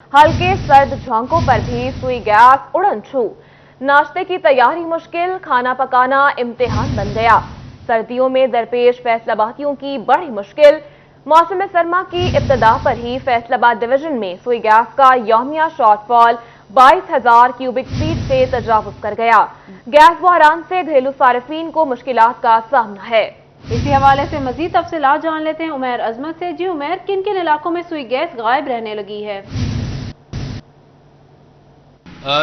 हल्के सर्द झोंकों पर भी सुई गैस उड़न छू। नाश्ते की तैयारी मुश्किल, खाना पकाना इम्तिहान बन गया। सर्दियों में दरपेश फैसलाबादियों की बड़ी मुश्किल। मौसम सरमा की इब्तदा पर ही फैसलाबाद डिवीजन में सुई गैस का यौमिया शॉर्टफॉल 22,000 क्यूबिक फीट से तजावुज कर गया। गैस बहरान से घरेलू सार्फिन को मुश्किलात का सामना है। इसी हवाले से मजीद तफसीलात जान लेते हैं उमैर अजमत से। जी उमैर, किन किन इलाकों में सुई गैस गायब रहने लगी है?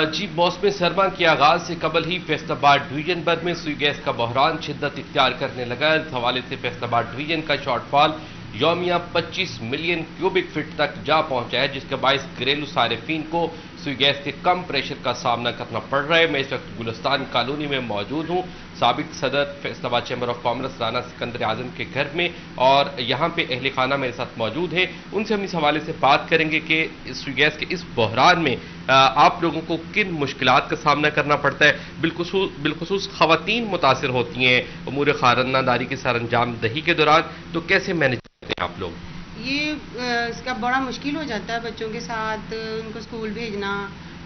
जी, मौसम सरमा के आगाज से कबल ही फैसलाबाद डिवीजन भर में सुई गैस का बहरान शिद्दत इख्तियार करने लगा। इस हवाले से फैसलाबाद डिवीजन का शॉर्टफॉल यौमिया 25 मिलियन क्यूबिक फीट तक जा पहुंचा है, जिसके बायस घरेलू सारिफिन को सुई गैस के कम प्रेशर का सामना करना पड़ रहा है। मैं इस वक्त गुलिस्तान कॉलोनी में मौजूद हूं, साबिक सदर Faisalabad chamber of commerce Rana Sikandar Azam के घर में, और यहाँ पे अहले खाना मेरे साथ मौजूद है। उनसे हम इस हवाले से बात करेंगे कि सुई गैस के इस बहरान में आप लोगों को किन मुश्किलात का सामना करना पड़ता है। बिलखुसूस खवातीन मुतासिर होती हैं उमूर खानदानी की सरअंजाम दही के दौरान, तो कैसे मैनेज करते हैं आप लोग? ये इसका बड़ा मुश्किल हो जाता है बच्चों के साथ, उनको स्कूल भेजना,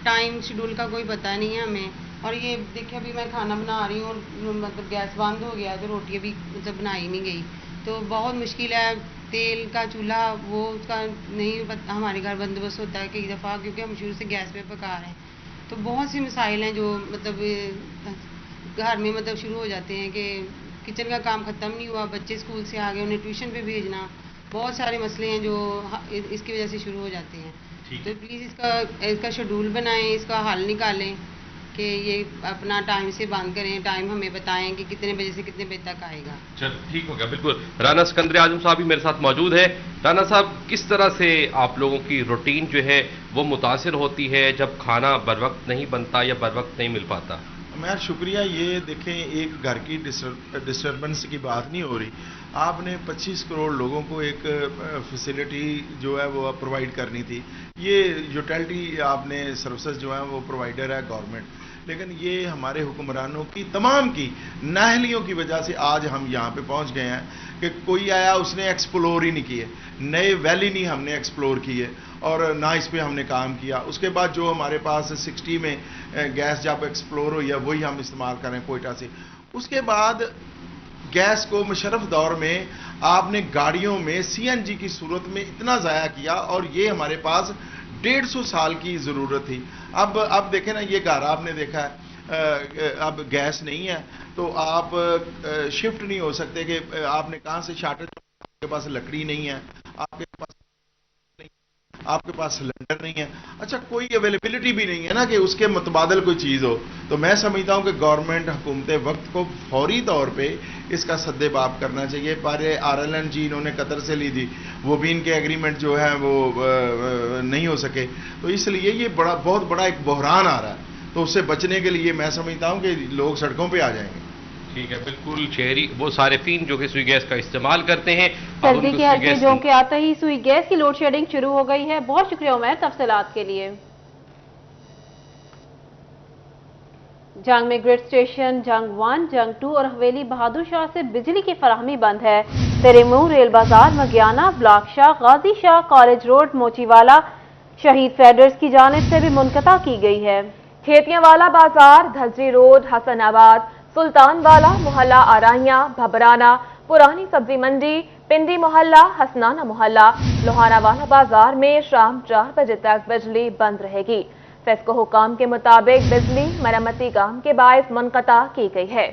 टाइम शेड्यूल का कोई पता नहीं है हमें। और ये देखिए अभी मैं खाना बना रही हूँ और मतलब गैस बंद हो गया तो रोटी अभी मतलब बनाई नहीं गई, तो बहुत मुश्किल है। तेल का चूल्हा वो उसका नहीं हमारे घर बंदोबस्त होता है कई दफ़ा, क्योंकि हम शुरू से गैस पे पका रहे हैं। तो बहुत सी मसाइल हैं जो मतलब घर में मतलब शुरू हो जाते हैं कि किचन का काम ख़त्म नहीं हुआ, बच्चे स्कूल से आ गए, उन्हें ट्यूशन पे भेजना, बहुत सारे मसले हैं जो इसकी वजह से शुरू हो जाते हैं। तो प्लीज़ इसका शेड्यूल बनाएं, इसका हल निकालें कि ये अपना टाइम से बंद करें, टाइम हमें बताएं कि कितने बजे से कितने बजे तक आएगा। चल ठीक हो गया, बिल्कुल। राना सिकंदर आजम साहब भी मेरे साथ मौजूद है। राना साहब, किस तरह से आप लोगों की रूटीन जो है वो मुतासिर होती है जब खाना बर वक्त नहीं बनता या बर वक्त नहीं मिल पाता? मैं शुक्रिया। ये देखें, एक घर की डिस्टर्बेंस की बात नहीं हो रही। आपने 25 करोड़ लोगों को एक फैसिलिटी जो है वो प्रोवाइड करनी थी। ये यूटिलिटी आपने सर्विसेज जो है वो प्रोवाइडर है गवर्नमेंट, लेकिन ये हमारे हुक्मरानों की तमाम की नाअहलियों की वजह से आज हम यहाँ पे पहुँच गए हैं कि कोई आया उसने एक्सप्लोर ही नहीं किए, नए वैली नहीं हमने एक्सप्लोर किए और ना इस पे हमने काम किया। उसके बाद जो हमारे पास 60 में गैस जब एक्सप्लोर हुई है वही हम इस्तेमाल करें कोयटा से। उसके बाद गैस को मुशर्रफ दौर में आपने गाड़ियों में सीएनजी की सूरत में इतना ज़ाया किया और ये हमारे पास 150 साल की ज़रूरत थी। अब देखें ना, ये घर आपने देखा है अब गैस नहीं है तो आप शिफ्ट नहीं हो सकते कि आपने कहाँ से शार्टेज, आपके पास लकड़ी नहीं है, आपके पास सिलेंडर नहीं है, अच्छा कोई अवेलेबिलिटी भी नहीं है ना कि उसके मुतबादल कोई चीज़ हो। तो मैं समझता हूं कि गवर्नमेंट हुकूमत वक्त को फौरी तौर पे इसका सद्देबाब करना चाहिए। पर RLNG इन्होंने कतर से ली थी, वो भी इनके एग्रीमेंट जो है वो नहीं हो सके, तो इसलिए ये बहुत बड़ा एक बहरान आ रहा है। तो उससे बचने के लिए मैं समझता हूँ कि लोग सड़कों पर आ जाएंगे। ठीक है, बिल्कुल। शहरी वो सारिफिन जो कि सुई गैस का इस्तेमाल करते हैं, सर्दी के हल्के झोंके आते ही सुई गैस की लोड शेडिंग शुरू हो गई है। बहुत शुक्रिया उमैर तफसीलात के लिए। जंग में ग्रिड स्टेशन जंग 1, जंग 2 और हवेली बहादुर शाह से बिजली की फराहमी बंद है। तेरेमूर, रेल बाजार, मगियाना, ब्लॉक शाह, गाजी शाह, कॉलेज रोड, मोचीवाला शहीद फेडर्स की जानिब से भी मुनक़ता की गई है। खेतियावाला बाजार, धजरी रोड, हसनाबाद, सुल्तानवाला मोहल्ला, आराइयां, भबराना, पुरानी सब्जी मंडी, पिंडी मोहल्ला, हसनाना मोहल्ला, लोहानावाला बाजार में शाम 4 बजे तक बिजली बंद रहेगी। फेस्को हुकाम के मुताबिक बिजली मरम्मती काम के बायस मुनक़ता की गई है।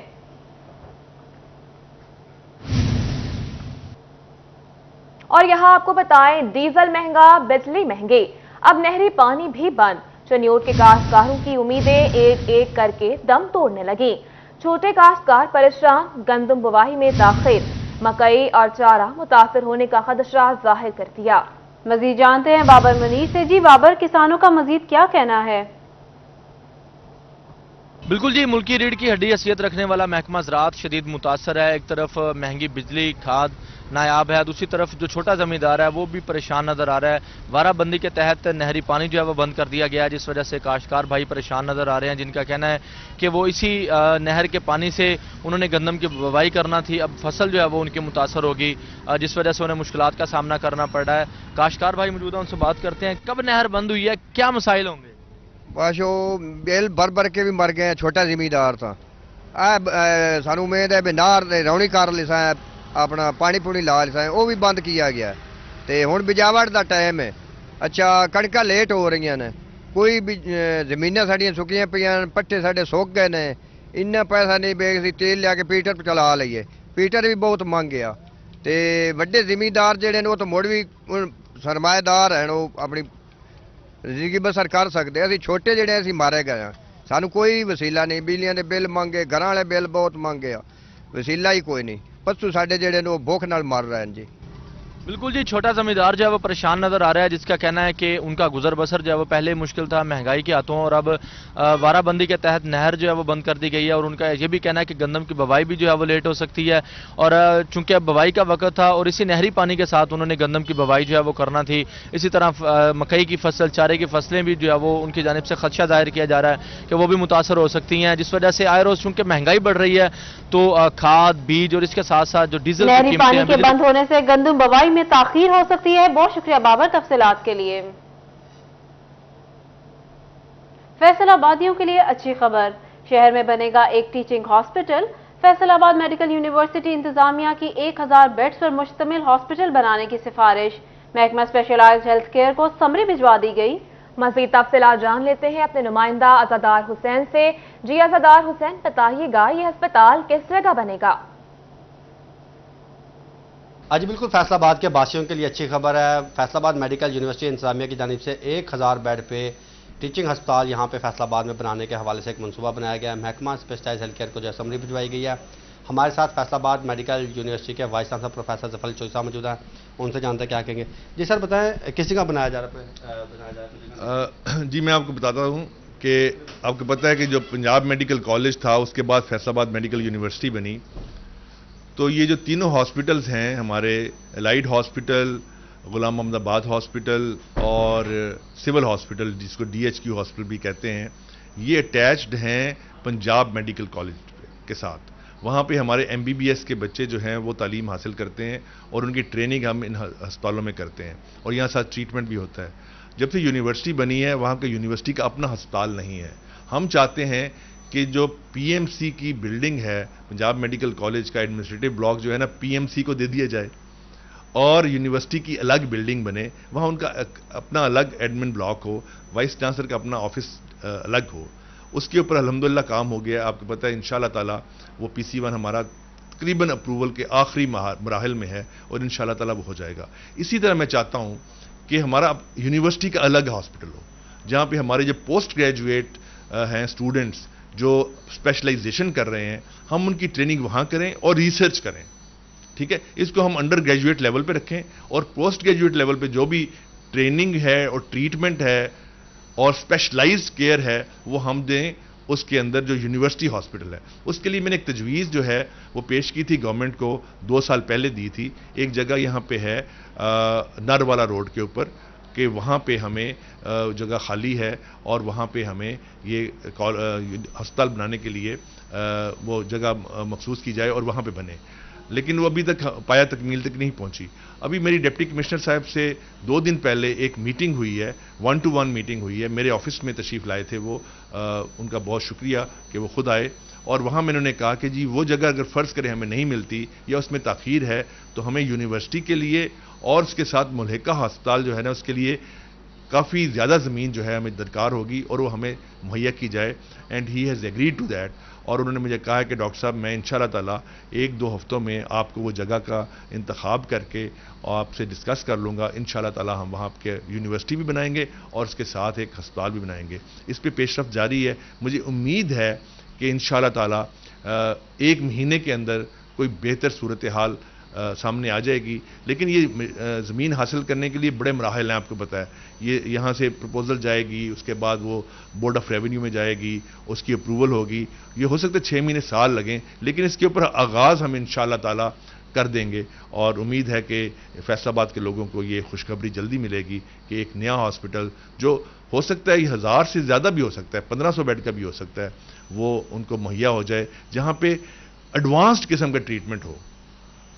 और यहां आपको बताएं, डीजल महंगा, बिजली महंगी, अब नहरी पानी भी बंद। चनियोट के काश्तकारों की उम्मीदें एक एक करके दम तोड़ने लगी। छोटे काश्तकार परेशान, गंदम बुवाई में ताखिर, मकई और चारा मुतासर होने का खदशा जाहिर कर दिया। मजीद जानते हैं बाबर मनीर से। जी बाबर, किसानों का मजीद क्या कहना है? बिल्कुल जी, मुल्की रीढ़ की हड्डी हैसियत रखने वाला महकमा ज़राअत शदीद मुतासर है। एक तरफ महंगी बिजली खाद नायाब है, दूसरी तरफ जो छोटा ज़मींदार है वो भी परेशान नज़र आ रहा है। वाराबंदी के तहत नहरी पानी जो है वो बंद कर दिया गया है, जिस वजह से काश्तकार भाई परेशान नज़र आ रहे हैं, जिनका कहना है कि वो इसी नहर के पानी से उन्होंने गंदम की बुवाई करना थी। अब फसल जो है वो उनकी मुतासर होगी, जिस वजह से उन्हें मुश्किलात का सामना करना पड़ रहा है। काश्तकार भाई मौजूद हैं, उनसे बात करते हैं। कब नहर बंद हुई है, क्या मसाइल होंगे? बस वो बेल भर के भी मर गए, छोटा जिमीदार था। सानू उम्मीद है भी नार रौनी कर लिसा है, अपना पानी पूनी ला लिसा है, वो भी बंद किया गया ते हुण बिजावट का टाइम है। अच्छा, कणकां लेट हो रही ने, कोई भी जमीनां साडियां सुक्कियां पईयां, पट्ठे साडे सुक गए ने, इन्ना पैसा नहीं बेग सी तेल लिया के पीटर चला लईए, पीटर भी बहुत महंगे आ ते वड्डे जिमीदार जिहड़े ने वो तो मुड़ भी सरमाएदार हैं, वो अपनी जिंदगी बसर कर सकते। असीं छोटे जिहड़े असीं मारे गए हैं, सानू कोई वसीला नहीं, बिजलियां दे बिल मंगे, घरां वाले बिल बहुत मंगे आ, वसीला ही कोई नहीं। पशु साडे जिहड़े ने वो भुख नाल मर रहे हैं जी। बिल्कुल जी, छोटा जमींदार जो है वो परेशान नजर आ रहा है, जिसका कहना है कि उनका गुजर बसर जो है वो पहले मुश्किल था महंगाई के हाथों, और अब वाराबंदी के तहत नहर जो है वो बंद कर दी गई है। और उनका ये भी कहना है कि गंदम की बवाई भी जो है वो लेट हो सकती है, और चूंकि अब बवाई का वक्त था और इसी नहरी पानी के साथ उन्होंने गंदम की बवाई जो है वो करना थी। इसी तरह मकई की फसल, चारे की फसलें भी जो है वो उनकी जानिब से खदशा जाहिर किया जा रहा है कि वो भी मुतासर हो सकती हैं, जिस वजह से आए रोज चूंकि महंगाई बढ़ रही है तो खाद बीज और इसके साथ साथ जो डीजल नहरी पानी के बंद होने से गंदम बवाई में ताखीर हो सकती है। बहुत शुक्रिया बाबर तफसीलात के लिए। फैसलाबादियों के लिए अच्छी खबर, शहर में बनेगा एक teaching hospital. Faisalabad medical university इंतजामिया की 1000 बेड्स पर मुश्तमिल हॉस्पिटल बनाने की सिफारिश महकमा स्पेशलाइज्ड हेल्थ केयर को समरी भिजवा दी गई। मजीद तफसीलात जान लेते हैं अपने नुमाइंदा अज़ादार हुसैन से। जी अज़ादार हुसैन, बताइएगा ये अस्पताल किस जगह बनेगा? आज बिल्कुल फैसलाबाद के बासियों के लिए अच्छी खबर है। फैसलाबाद मेडिकल यूनिवर्सिटी इंतजामिया की जानिब से 1000 बेड पे टीचिंग अस्पताल यहाँ पे फैसलाबाद में बनाने के हवाले से एक मनसूबा बनाया गया है। महकमा स्पेशलाइज्ड हेल्थ केयर को जो समरी भिजवाई गई है। हमारे साथ फैसलाबाद मेडिकल यूनिवर्सिटी के vice chancellor professor Zafar Chaudhry साहब मौजूद हैं, उनसे जानते हैं क्या कहेंगे। जी सर, बताएं किस जगह बनाया जा रहा है? जी मैं आपको बताता हूँ कि आपको पता है कि जो पंजाब मेडिकल कॉलेज था उसके बाद फैसलाबाद मेडिकल यूनिवर्सिटी बनी, तो ये जो तीनों हॉस्पिटल्स हैं हमारे, एलाइड हॉस्पिटल, गुलाम मोहम्मदाबाद हॉस्पिटल और सिविल हॉस्पिटल जिसको DHQ हॉस्पिटल भी कहते हैं, ये अटैच्ड हैं पंजाब मेडिकल कॉलेज के साथ। वहाँ पे हमारे MBBS के बच्चे जो हैं वो तालीम हासिल करते हैं और उनकी ट्रेनिंग हम इन अस्पतालों में करते हैं और यहाँ साथ ट्रीटमेंट भी होता है। जब से यूनिवर्सिटी बनी है वहाँ का यूनिवर्सिटी का अपना अस्पताल नहीं है। हम चाहते हैं कि जो PMC की बिल्डिंग है, पंजाब मेडिकल कॉलेज का एडमिनिस्ट्रेटिव ब्लॉक जो है ना, PMC को दे दिया जाए और यूनिवर्सिटी की अलग बिल्डिंग बने, वहाँ उनका अपना अलग एडमिन ब्लॉक हो, वाइस चांसलर का अपना ऑफिस अलग हो। उसके ऊपर अल्हम्दुलिल्लाह काम हो गया। आपको पता है इंशाल्लाह ताला वो PC1 हमारा तकरीबन अप्रूवल के आखिरी मराहिल में है और इंशाल्लाह ताला वो हो जाएगा। इसी तरह मैं चाहता हूँ कि हमारा यूनिवर्सिटी का अलग हॉस्पिटल हो, जहाँ पे हमारे जो पोस्ट ग्रेजुएट हैं स्टूडेंट्स जो स्पेशलाइजेशन कर रहे हैं, हम उनकी ट्रेनिंग वहाँ करें और रिसर्च करें। ठीक है, इसको हम अंडर ग्रेजुएट लेवल पे रखें और पोस्ट ग्रेजुएट लेवल पे जो भी ट्रेनिंग है और ट्रीटमेंट है और स्पेशलाइज्ड केयर है वो हम दें उसके अंदर जो यूनिवर्सिटी हॉस्पिटल है। उसके लिए मैंने एक तजवीज़ जो है वो पेश की थी, गवर्नमेंट को 2 साल पहले दी थी। एक जगह यहाँ पे है नरवाला रोड के ऊपर, कि वहाँ पे हमें जगह खाली है और वहाँ पे हमें ये अस्पताल बनाने के लिए वो जगह मखसूस की जाए और वहाँ पे बने, लेकिन वो अभी तक पाया तकमील तक नहीं पहुंची। अभी मेरी डिप्टी कमिश्नर साहब से 2 दिन पहले एक मीटिंग हुई है, 1-to-1 मीटिंग हुई है, मेरे ऑफिस में तशरीफ़ लाए थे वो। उनका बहुत शुक्रिया कि वो खुद आए और वहाँ मैंने उन्हें कहा कि जी वो जगह अगर फ़र्ज़ करें हमें नहीं मिलती या उसमें ताख़ीर है तो हमें यूनिवर्सिटी के लिए और उसके साथ मुल्हिका अस्पताल जो है ना उसके लिए काफ़ी ज़्यादा ज़मीन जो है हमें दरकार होगी और वो हमें मुहैया की जाए। And he has agreed to that. और उन्होंने मुझे कहा है कि डॉक्टर साहब मैं इंशाल्लाह ताला 1-2 हफ्तों में आपको वो जगह का इंतखाब करके और आपसे डिस्कस कर लूँगा। इंशाल्लाह ताला हम वहाँ के यूनिवर्सिटी भी बनाएंगे और उसके साथ एक अस्पताल भी बनाएंगे। इस पर पेशरफ्त जारी है। मुझे उम्मीद है कि इंशाल्लाह ताला 1 महीने के अंदर कोई बेहतर सूरत हाल سامنے آ جائے گی. لیکن یہ زمین حاصل کرنے کے لیے بڑے مراحل ہیں, آپ کو پتہ ہے. یہ یہاں سے پرپوزل جائے گی, اس کے بعد وہ بورڈ آف ریونیو میں جائے گی, اس کی اپروول ہوگی. یہ ہو سکتا ہے 6 مہینے سال لگیں, لیکن اس کے اوپر آغاز ہم انشاءاللہ تعالی کر دیں گے. اور امید ہے کہ فیصل آباد کے لوگوں کو یہ خوشخبری جلدی ملے گی کہ ایک نیا ہاسپٹل, جو ہو سکتا ہے یہ 1000 سے زیادہ بھی ہو سکتا ہے, 1500 بیڈ کا بھی ہو سکتا ہے, وہ ان کو مہیا ہو جائے, جہاں پہ ایڈوانسڈ قسم کا ٹریٹمنٹ ہو.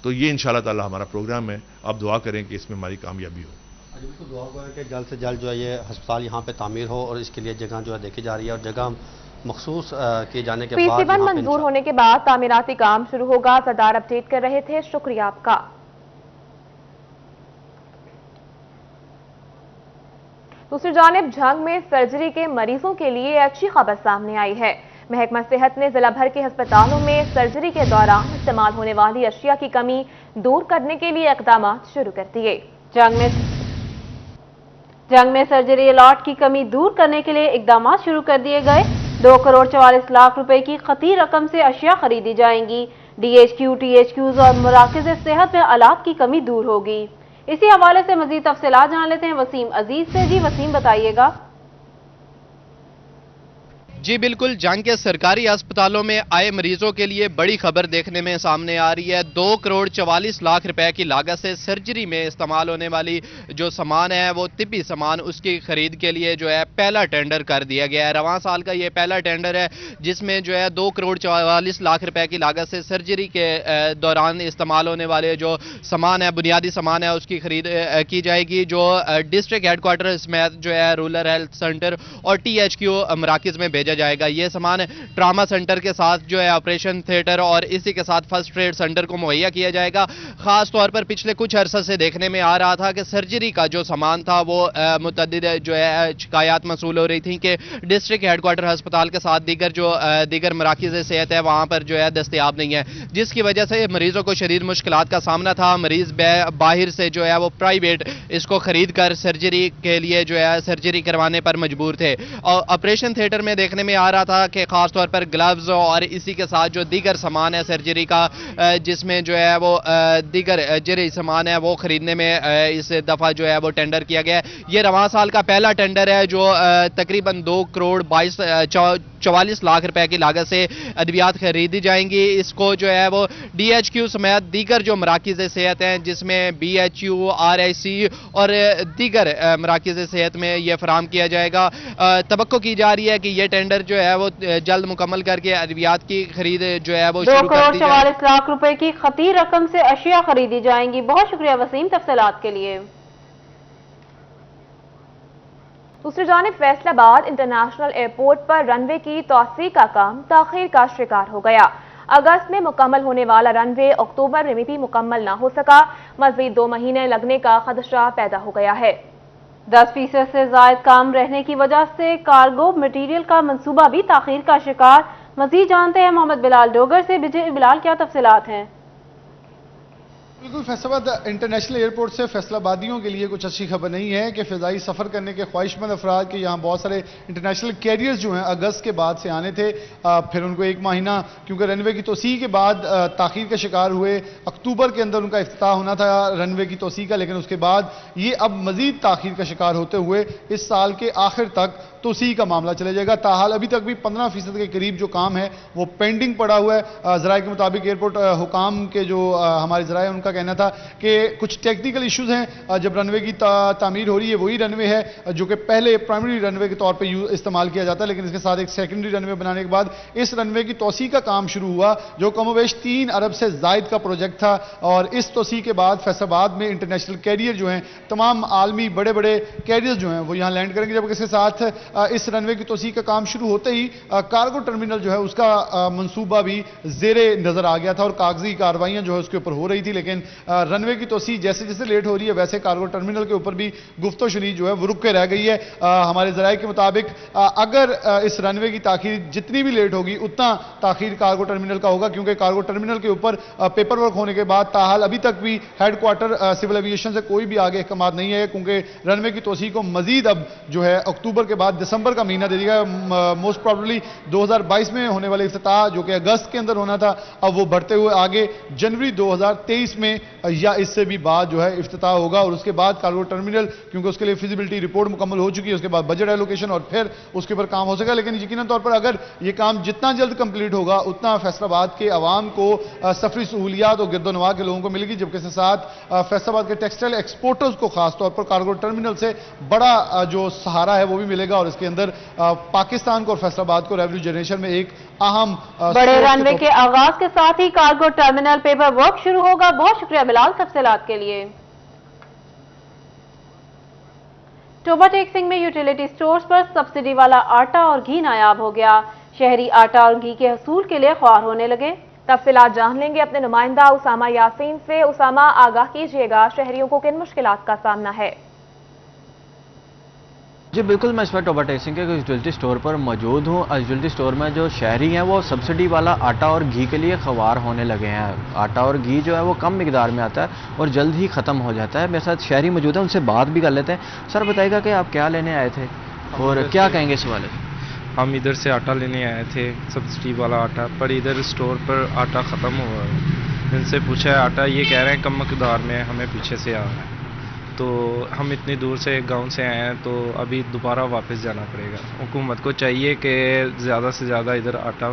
تو یہ انشاءاللہ تعالی ہمارا پروگرام ہے. آپ دعا کریں کہ اس میں ہماری کامیابی ہو. بالکل دعا کریں کہ جلد سے جلد جو ہے یہ ہسپتال یہاں پہ تعمیر ہو, اور اس کے لیے جگہ جو ہے دیکھی جا رہی ہے, اور جگہ مخصوص کیے جانے کے بعد PC1 منظور ہونے کے بعد تعمیراتی کام شروع ہوگا. سردار اپڈیٹ کر رہے تھے, شکریہ آپ کا. دوسری جانب جھنگ میں سرجری کے مریضوں کے لیے اچھی خبر سامنے آئی ہے. محکمہ صحت نے ضلع بھر کے ہسپتالوں میں سرجری کے دوران استعمال ہونے والی اشیاء کی کمی دور کرنے کے لیے اقدامات شروع کر دیے. جنگ میں سرجری الاٹ کی کمی دور کرنے کے لیے اقدامات شروع کر دیے گئے. 2 کروڑ 44 لاکھ روپے کی خطی رقم سے اشیاء خریدی جائیں گی. DHQ, THQs اور مراکز صحت میں آلات کی کمی دور ہوگی. اسی حوالے سے مزید تفصیلات جان لیتے ہیں وسیم عزیز سے. جی وسیم, بتائیے گا. جی بالکل, جنگ کے سرکاری اسپتالوں میں آئے مریضوں کے لیے بڑی خبر دیکھنے میں سامنے آ رہی ہے. 2 کروڑ 44 لاکھ روپے کی لاگت سے سرجری میں استعمال ہونے والی جو سامان ہے, وہ طبی سامان, اس کی خرید کے لیے جو ہے پہلا ٹینڈر کر دیا گیا ہے. رواں سال کا یہ پہلا ٹینڈر ہے جس میں جو ہے 2 کروڑ 44 لاکھ روپے کی لاگت سے سرجری کے دوران استعمال ہونے والے جو سامان ہے, بنیادی سامان ہے, اس کی خرید کی جائے گی, جو ڈسٹرکٹ ہیڈ کوارٹر سمیت جو ہے رورل ہیلتھ سینٹر اور THQ مراکز میں بھیجا جائے گا. یہ سامان ٹراما سینٹر کے ساتھ جو ہے آپریشن تھیٹر اور اسی کے ساتھ فرسٹ ایڈ سینٹر کو مہیا کیا جائے گا. خاص طور پر پچھلے کچھ عرصہ سے دیکھنے میں آ رہا تھا کہ سرجری کا جو سامان تھا وہ متعدد جو ہے شکایات موصول ہو رہی تھیں کہ ڈسٹرکٹ ہیڈ کوارٹر ہسپتال کے ساتھ دیگر مراکز صحت ہے وہاں پر جو ہے دستیاب نہیں ہے, جس کی وجہ سے مریضوں کو شدید مشکلات کا سامنا تھا. مریض باہر سے جو ہے وہ پرائیویٹ اس کو خرید کر سرجری کے لیے جو ہے سرجری کروانے پر مجبور تھے. اور آپریشن تھیٹر میں دیکھنے میں آ رہا تھا کہ خاص طور پر گلوز اور اسی کے ساتھ جو دیگر سامان ہے سرجری کا, جس میں جو ہے وہ دیگر جری سامان ہے وہ خریدنے میں اس دفعہ جو ہے وہ ٹینڈر کیا گیا ہے. یہ رواں سال کا پہلا ٹینڈر ہے جو تقریباً 2 کروڑ 44 لاکھ روپے کی لاگت سے ادویات خریدی جائیں گی. اس کو جو ہے وہ DHQ سمیت دیگر جو مراکز صحت ہیں جس میں BHU, RIC اور دیگر مراکز صحت میں یہ فراہم کیا جائے گا. توقع کی جا رہی ہے کہ یہ ٹینڈر جو ہے وہ جلد مکمل کر کے ادویات کی خرید جو ہے وہ شروع کر دی جائے. 2 کروڑ 44 لاکھ روپے کی خطی رقم سے اشیاء خریدی جائیں گی. بہت شکریہ وسیم تفصیلات کے لیے. دوسری جانب فیصل آباد انٹرنیشنل ایئرپورٹ پر رن وے کی توسیع کا کام تاخیر کا شکار ہو گیا. اگست میں مکمل ہونے والا رن وے اکتوبر میں بھی مکمل نہ ہو سکا. مزید 2 مہینے لگنے کا خدشہ پیدا ہو گیا ہے. 10% سے زائد کام رہنے کی وجہ سے کارگو مٹیریل کا منصوبہ بھی تاخیر کا شکار. مزید جانتے ہیں محمد بلال ڈوگر سے. بلال, کیا تفصیلات ہیں؟ بالکل, فیصل آباد انٹرنیشنل ایئرپورٹ سے فیصل آبادیوں کے لیے کچھ اچھی خبر نہیں ہے کہ فضائی سفر کرنے کے خواہش مند افراد کے یہاں بہت سارے انٹرنیشنل کیریئرز جو ہیں اگست کے بعد سے آنے تھے, پھر ان کو 1 مہینہ کیونکہ رن وے کی توسیع کے بعد تاخیر کا شکار ہوئے. اکتوبر کے اندر ان کا افتتاح ہونا تھا رن وے کی توسیع کا, لیکن اس کے بعد یہ اب مزید تاخیر کا شکار ہوتے ہوئے اس سال کے آخر تک توسیع کا معاملہ چلے جائے گا. تاحال ابھی تک بھی 15% کے قریب جو کام ہے وہ پینڈنگ پڑا ہوا ہے. ذرائع کے مطابق ایئرپورٹ حکام کے جو ہمارے ذرائع ان کا کہنا تھا کہ کچھ ٹیکنیکل ایشوز ہیں. جب رن وے کی تعمیر ہو رہی ہے وہی رن وے ہے جو کہ پہلے پرائمری رن وے کے طور پہ استعمال کیا جاتا ہے, لیکن اس کے ساتھ ایک سیکنڈری رن وے بنانے کے بعد اس رن وے کی توسیع کا کام شروع ہوا جو کم و بیش 3 ارب سے زائد کا پروجیکٹ تھا. اور اس توسیع کے بعد فیصل آباد میں انٹرنیشنل کیریئر جو ہیں, تمام عالمی بڑے بڑے کیریئر جو ہیں وہ یہاں لینڈ کریں گے. جب اس کے ساتھ اس رن وے کی توسیع کا کام شروع ہوتے ہی کارگو ٹرمینل جو ہے اس کا منصوبہ بھی زیر نظر آ گیا تھا اور کاغذی کارروائیاں جو ہے اس کے اوپر ہو رہی تھی, لیکن رن وے کی توسیع جیسے جیسے لیٹ ہو رہی ہے ویسے کارگو ٹرمینل کے اوپر بھی گفت و شنید جو ہے وہ رک کے رہ گئی ہے. ہمارے ذرائع کے مطابق अगर इस रनवे की ताखीर जितनी भी लेट होगी उतना ताखीर कार्गो टर्मिनल का होगा, क्योंकि कार्गो टर्मिनल के ऊपर पेपर वर्क होने के बाद ताहाल अभी तक भी हेडक्वार्टर सिविल एविएशन से कोई भी आगे अहकाम नहीं है, क्योंकि रनवे की तोसी को मजीद अब जो है अक्टूबर के बाद दिसंबर का महीना दे दिया। मोस्ट प्रॉब्ली 2022 में होने वाले इफ्तिताह जो कि अगस्त के अंदर होना था, अब वो बढ़ते हुए आगे जनवरी 2023 में या इससे भी बाद जो है इफ्तिताह होगा। और उसके बाद कार्गो टर्मिनल, क्योंकि उसके लिए फिजिबिलिटी रिपोर्ट मुकम्मल हो चुकी है, उसके बाद बजट एलोकेशन और फिर उसके ऊपर काम हो सकेगा। लेकिन यकीनन तौर पर अगर ये काम जितना जल्द कंप्लीट होगा उतना फैसलाबाद के अवाम को सफरी सहूलियात और गिरदोनवा के लोगों को मिलेगी, जबकि इसके साथ फैसलाबाद के टेक्सटाइल एक्सपोर्टर्स को खासतौर पर कार्गो टर्मिनल से बड़ा जो सहारा है वो भी मिलेगा। और इसके अंदर पाकिस्तान को और फैसलाबाद को रेवेन्यू जनरेशन में एक अहम बड़े रनवे के आगाज के साथ ही कार्गो टर्मिनल पेपर वर्क शुरू होगा। बहुत शुक्रिया बिलाल तफसीलात के लिए। टोबा टेक सिंह में यूटिलिटी स्टोर्स पर सब्सिडी वाला आटा और घी नायाब हो गया। शहरी आटा और घी के हसूल के लिए ख्वार होने लगे। तफसीलात जान लेंगे अपने नुमाइंदा उसामा यासीन से। उसामा, आगाह कीजिएगा, शहरियों को किन मुश्किलात का सामना है? जी बिल्कुल, मैं इस वक्त टोबा टेक सिंह के यूटिलिटी स्टोर पर मौजूद हूँ। यूटिलिटी स्टोर में जो शहरी हैं वो सब्सिडी वाला आटा और घी के लिए ख्वार होने लगे हैं। आटा और घी जो है वो कम मिकदार में आता है और जल्द ही ख़त्म हो जाता है। मेरे साथ शहरी मौजूद है, उनसे बात भी कर लेते हैं। सर बताइएगा कि आप क्या लेने आए थे और क्या कहेंगे इस वाले? हम इधर से आटा लेने आए थे, सब्सिडी वाला आटा, पर इधर स्टोर पर आटा ख़त्म हुआ है। इनसे पूछा है आटा, ये कह रहे हैं कम मकदार में हमें पीछे से आ रहा है। तो हम इतनी दूर से गांव से आए हैं तो अभी दोबारा वापस जाना पड़ेगा। हुकूमत को चाहिए कि ज़्यादा से ज़्यादा इधर आटा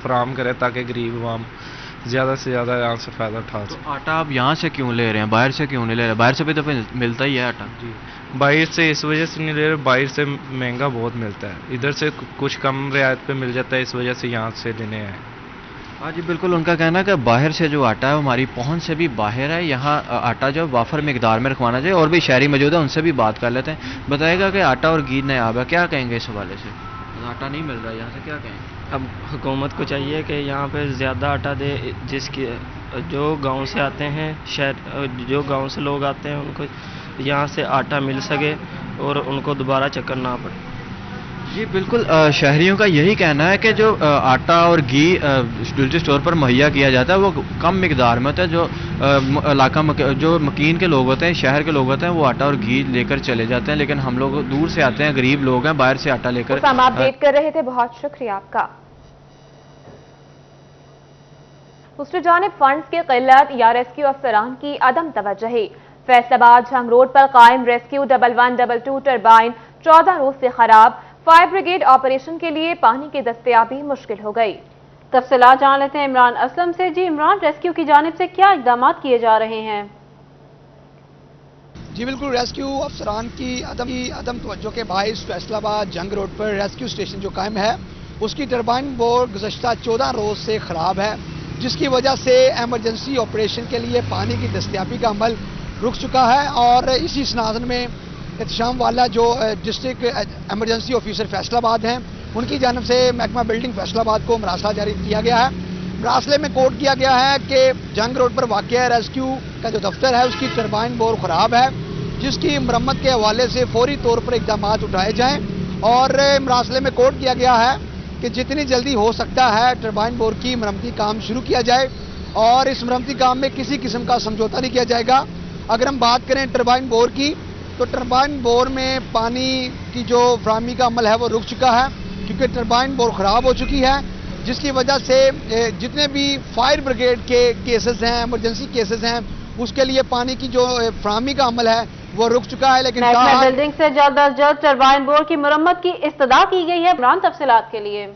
फराहम करे ताकि गरीब आवाम ज़्यादा से ज़्यादा यहाँ से फ़ायदा उठा सके। तो आटा आप यहाँ से क्यों ले रहे हैं, बाहर से क्यों नहीं ले रहे? बाहर से भी तो मिलता ही है आटा। जी, बाहर से इस वजह से नहीं ले रहे, बाहर से महंगा बहुत मिलता है, इधर से कुछ कम रियायत पे मिल जाता है, इस वजह से यहाँ से लेने आए। हाँ जी बिल्कुल, उनका कहना है कि बाहर से जो आटा है वो हमारी पहुंच से भी बाहर है। यहाँ आटा जो वाफर मिकदार में रखवाना चाहिए। और भी शहरी मौजूद है, उनसे भी बात कर लेते हैं। बताएगा कि आटा और घी नायाब है, क्या कहेंगे इस हवाले से? आटा नहीं मिल रहा यहाँ से, क्या कहेंगे? अब हुकूमत को चाहिए कि यहाँ पे ज़्यादा आटा दे, जिसकी जो गांव से आते हैं, शहर जो गांव से लोग आते हैं उनको यहाँ से आटा मिल सके और उनको दोबारा चक्कर ना पड़े। जी बिल्कुल, शहरियों का यही कहना है कि जो आटा और घी यूटिलिटी स्टोर पर मुहैया किया जाता है वो कम मिकदार में होता है। जो इलाका जो मकीन के लोग होते हैं, शहर के लोग होते हैं, वो आटा और घी लेकर चले जाते हैं, लेकिन हम लोग दूर से आते हैं, गरीब लोग हैं, बाहर से आटा लेकर। आप वेट कर रहे थे, बहुत शुक्रिया आपका। दूसरी जानिब फंड्स की किल्लत या रेस्क्यू अफसरान की अदम तवज्जुही। फैसलाबाद झंग रोड पर कायम रेस्क्यू 1112 टरबाइन 14 रोज से खराब। फायर ब्रिगेड ऑपरेशन के लिए पानी की दस्तयाबी मुश्किल हो गई। तफसीलात जान लेते हैं इमरान असलम से। जी इमरान, रेस्क्यू की जानिब से क्या इकदाम किए जा रहे हैं? जी बिल्कुल, रेस्क्यू अफसरान की अदम तवज्जो के बाइस फैसलाबाद जंग रोड पर रेस्क्यू स्टेशन जो कायम है उसकी टरबाइन बोर्ड गुज़श्ता 14 रोज से खराब है, जिसकी वजह से एमरजेंसी ऑपरेशन के लिए पानी की दस्तयाबी का अमल रुक चुका है। और इसी सिलसिले में एहतशाम वाला जो डिस्ट्रिक्ट एमरजेंसी ऑफिसर फैसलाबाद हैं उनकी जानब से महकमा बिल्डिंग फैसलाबाद को मरासला जारी किया गया है। मरासले में कोट किया गया है कि जंग रोड पर वाक़या रेस्क्यू का जो दफ्तर है उसकी टरबाइन बोर ख़राब है, जिसकी मरम्मत के हवाले से फौरी तौर पर इकदाम उठाए जाएँ। और मरासले में कोट किया गया है कि जितनी जल्दी हो सकता है टरबाइन बोर की मरम्मती काम शुरू किया जाए और इस मरम्मती काम में किसी किस्म का समझौता नहीं किया जाएगा। अगर हम बात करें टरबाइन बोर की, तो टरबाइन बोर में पानी की जो फराहमी का अमल है वो रुक चुका है, क्योंकि टरबाइन बोर ख़राब हो चुकी है, जिसकी वजह से जितने भी फायर ब्रिगेड के केसेस हैं, एमरजेंसी केसेस हैं, उसके लिए पानी की जो फराहमी का अमल है वो रुक चुका है। लेकिन बिल्डिंग से जल्द अज जल्द टरबाइन बोर की मुरम्मत की इस्तदा की गई है। इमरान तफसीलात के लिए।